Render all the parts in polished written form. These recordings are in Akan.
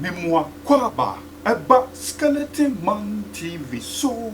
Memoir Kwaba Eba Skeleton Man TV. So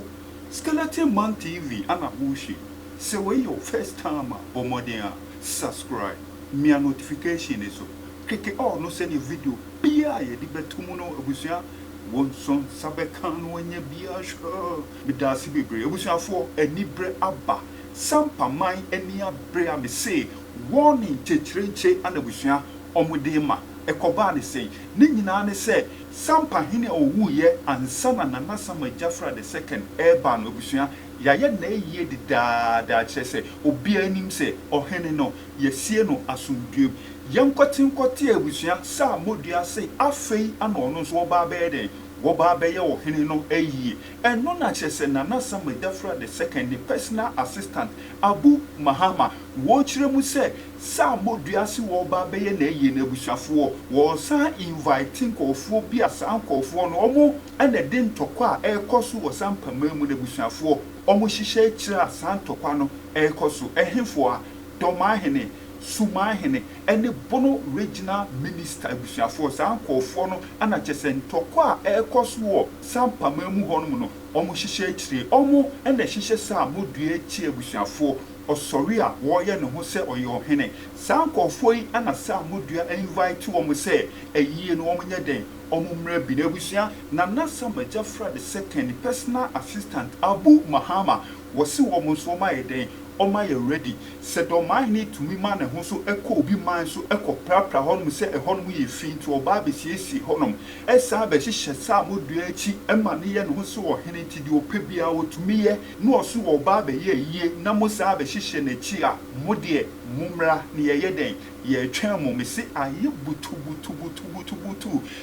Skeleton Man TV Anna Bushi. Say when your first time Bomodea subscribe. Me a notification is so. Click all no send your video. Bia ye di betumuno abusia. One son Sabekan when ye bia sure. Bidasi bebre. Abusia for any bre abba. Sampa mai enia brea me say. Warning Chechrenche and abusia. Omudema. Ekobani say, Nina say, Sampa Hine owu ye and Sana Nana Sama Jafra the second airban obusia, Yaya ne ye di da chese, Obia nim say, O Heneno, ye sieno asumbium. Young cotton cotia obusia, Sa Modia say, Afei and onos woba bede, woba beye or Heneno a ye, and nona chese Nana Sama Jafra the second, the personal assistant, Abu Mahama, watch remu say, Sammo Diasi woba beye ne ye nebushafo was inviting kofo bi asan kofo no omo and the din tokwa e koso was Sampa memu nebushafo omo hihye kira asan tokwa no e koso ehefo a Dormaahene Sumaahene and the Bono regional minister ebushafo san kofo no ana chesen tokwa e koso Sampa memu hono no omo hihye kire omo and the hihye Sammo dua chi ebushafo Sorry, warrior no say or your hene. Sanko foi and a Samudria invite to almost say a year no woman day. Omumre Binebusia, Nana Sama Jafra the second personal assistant Abu Mahama was so almost for my day. O my ready, said Dormaahene to me man and so echo be mine so echo prapra honum say a honum ye fin to obabi si honum. Esabe she Samuduachi and mania and so or henny to do pebia to me no so obabe ye namosabe she ne chia mudie mumra near yeden ye chamo me say aye butu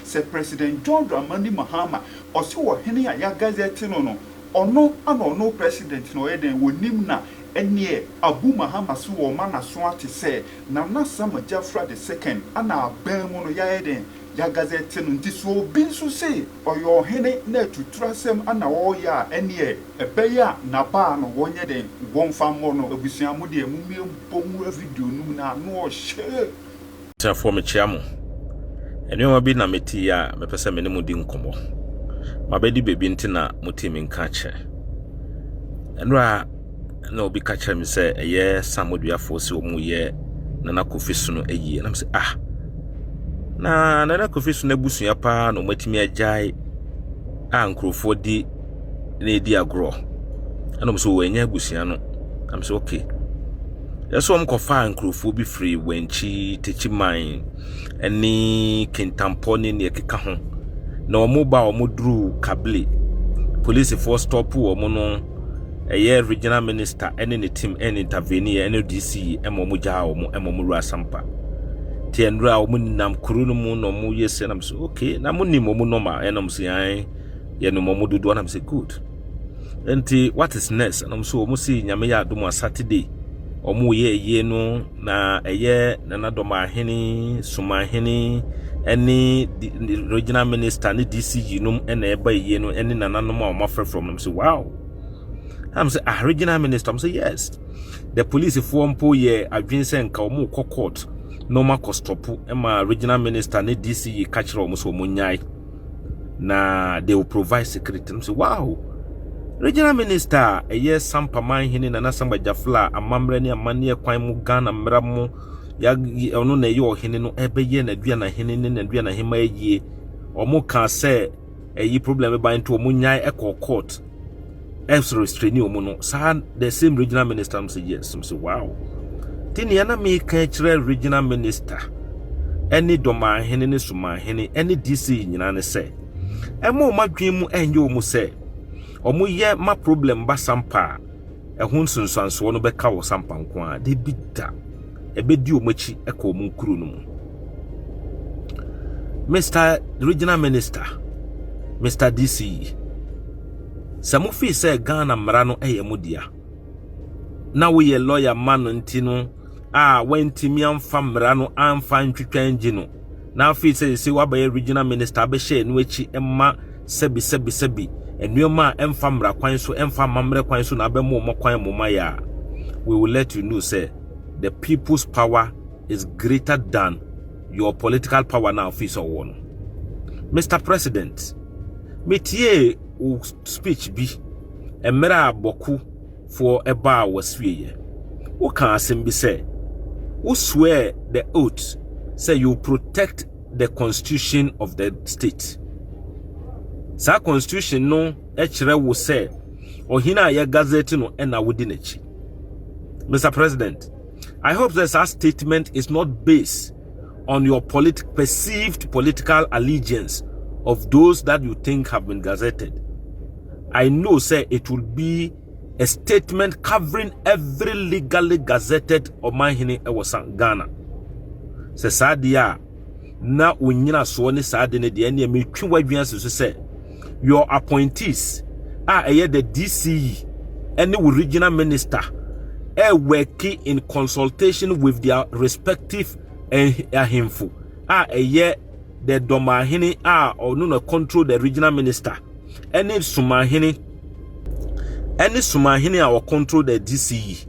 said President John Dramani Mahama or so or henny a ya gazette no or no president no eden wo nimna Enie Abu Mahama su o mana so ate say Nana Sama Jafra the second ana abamu no ya eden ya gazette no nti so bi so say oyo hene na tutrasem ana wo ya enie ebeya na ba no wonye den wonfa mo no abusuamu de amumie bomu video num na no o hye ta for me chiamo enema bi na meti ya mepese me ne mudi nkomo mabedi bebi ntina mutimi nka che enra no be catch me say ye samodua force omu ye nana kofisu no eyi na me say na nana kofisu na busua pa no matimi agyae nkrofo di na edi agro ana me so wanya busua no am say okay yeso am kofa nkrofo bi free wenchi techi man eni kintamponi ne ekeka ho na omo ba omo dru kable police force stop omo no a regional minister any team any intervene any DC emomuja omo Sampa tiendra omo nam kuru no mu no mu yese na so okay na mu nim omo normal enam so yan ye no omo dodo na say good enti what is next and so omo see nyame ya adom Saturday omo ye no na na Dormaahene Sumaahene any regional minister ni DC no na eba ye no any nananom a omo from them say wow I'm say a regional minister. I'm say yes. The police form po ye adwinse nka omo court normal costopu ema regional minister ne DC catch omo so omo nyai na they will provide security. I'm say wow. Regional minister Sampa Manhene na Samba Jafla amamre ne amane kwan mu Ghana mra mu ya ono na ye ohene no ebeye na dua na hene ne na dua na hema yie omo ka say problem ba into omo nyai court restraining omono sa the same regional minister say yes say wow tini yana me ka kire regional minister any Dormaahene ne Sumaahene any DC nyina ne say emo madwen mu enye omu say omu ye ma problem ba Sampa ehun sunsanso no beka wo Sampa nko a de bida ebedi omachi eka omu nkuru no mu Mr. Regional Minister Mr. DC Samu fi say Ghana mra no mudia na wo ye lawyer man ntino wentimi amfa mra no amfa ntwetwa engi no na fi say wabaye regional minister be share no echi emma sebi enuoma emfa mra kwan so emfa mamre kwan so na be mo kwan mo ya we will let you know say the people's power is greater than your political power now fi so one Mr. President, metie speech bi emra boku for eba waswiye. Wo kan asem bi say, who swear the oath say you protect the constitution of the state. Sa constitution no echere wo say ohina ya gazette no ena wodi nachi. Mr. President, I hope that our statement is not based on your perceived political allegiance of those that you think have been gazetted. I know, say, it will be a statement covering every legally gazetted Dormaahene ewo Ghana. Se sadia na unyina so ne sade ne de ne metwi wadwan so say your appointees are the DCE and the regional minister working in consultation with their respective ahemfo the Dormaahene or no control the regional minister any Sumaahene or control the DCE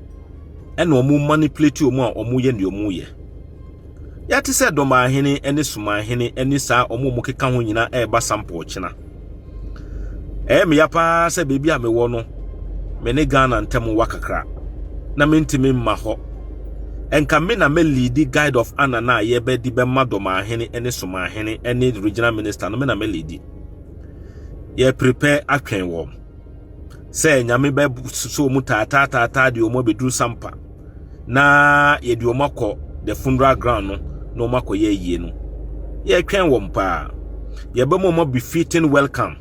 and omu manipulate omu omu ye ndi omu ye yati se Dormaahene any Sumaahene any sa omu mukeka ho nyina eba Sampa ochina me yapa se bebi a me wo no me ne Ghana ntem wakakra na mentimi mma ho enka me na me lead guide of honor na ye be di be ma Dormaahene any Sumaahene any regional minister no me na me lead ye prepare atwen wo say nyame be so mu tata di omo bedru Sampa na ye di omo kọ the funeral ground no mako ye yie no ye twen wo mpa ye be mo befitting welcome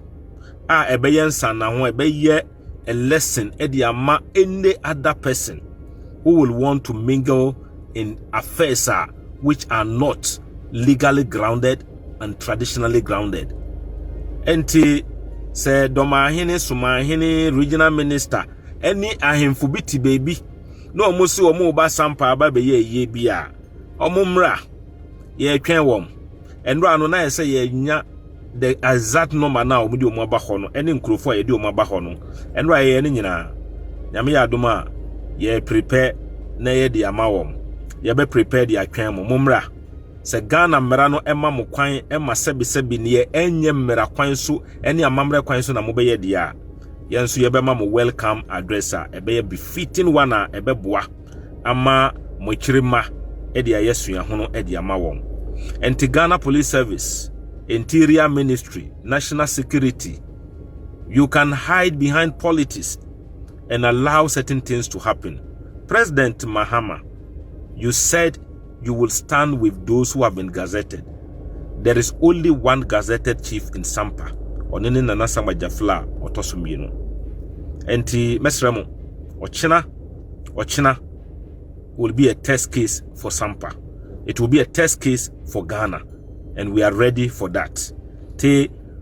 ebe yensa na ho ebe ye a lesson ama any other person who will want to mingle in affairs which are not legally grounded and traditionally grounded. Enti say Dormaahene Sumaahene regional minister any ahemfo biti baby no omusi omu ba Sampa aba be ye bia omumra ye twen wom enro anu na say ye nya the exact number now omudi omu aba ho no ene nkrofo ye di omu aba ho no enro ye ne nyina nyame ya adoma ye prepare na ye di amawom ye be prepare di atwen mo mumra se Ghana mmera no ema mo kwan ema sebi ne ye enye mmera kwan so ene amamre kwan so na mo be ye dia ye nso ye be ma mo welcome address ebe ye befitting one ebe boa ama mo kirima e dia yesua ho no e dia amawom enti Ghana Police Service, Interior Ministry, National Security, you can hide behind politics and allow certain things to happen. President Mahama, you said you will stand with those who have been gazetted. There is only one gazetted chief in Sampa, Onene Nana Samajafla Otosumino. Enti Mesremo, Ochina will be a test case for Sampa. It will be a test case for Ghana, and we are ready for that.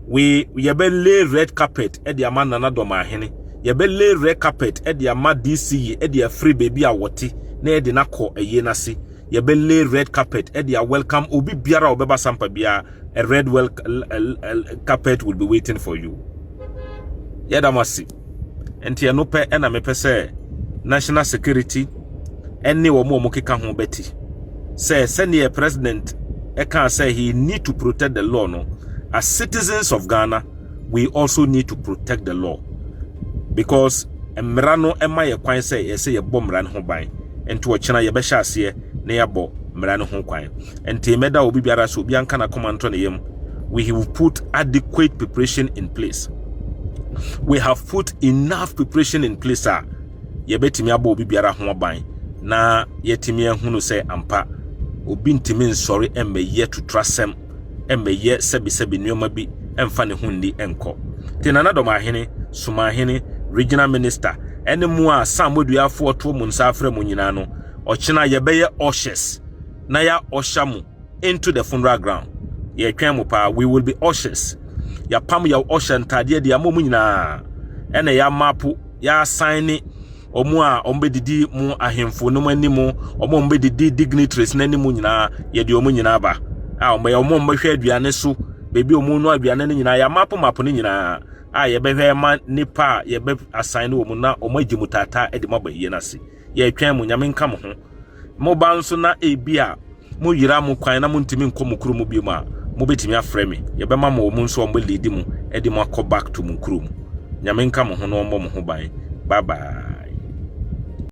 We lay red carpet at the ama Nana Dormaahene. Lay red carpet at the ama DCE at the free baby awoti na e de na ko eye na se. Lay red carpet at the welcome obi biara obeba Sampa bia a red carpet will be waiting for you. Yedamasi. Enti eno pe na me pe se national security eni wo mo keka ho beti. Say senior president can say he need to protect the law. No, as citizens of Ghana, we also need to protect the law because Emrano Emma ye kwan say ye bomb ran ho ban ento ochina ye be hyase na ye bo mrano ho kwan enti meda obi biara so obi anka na command on yem. We have put adequate preparation in place. We have put enough preparation in place ye betimi abo obi biara ho ban na yetimi ehunu say ampa obi ntimi nsori embe ye to trust them embe ye sebi nyoma bi emfa ne hundi enko te Nana Dormaahene Sumaahene regional minister ene mu a samoduafo to mu nsafre mu nyina no ochina ye be ye ushers na ya oshamu into the funeral ground ye twan mu pa we will be ushers ya pam ya usher ntade de amomu nyina ene ya mapu ya sign omu a ombedidi mu ahemfo no manimu omo ombedidi dignitaries na nimu nyina ye de omu nyina ba a omo mbehwe aduane so bebi omu no aduane ne nyina ya mapo ne nyina a ye behwe ma nipa ye be assign omu na omo agimu tata e de mabaye na se ye twan mu nyame nka mo ho mo ba nso na ebia mo yira mo kwan na mo ntimi nko mo kuro mo bi ma mobetimi afrɛ me yɛbɛma ma wo mu nso ɔmo lead mu edi mo akɔ back to mu kurom nyame nka mo ho no ɔmo mo ho ban bye bye.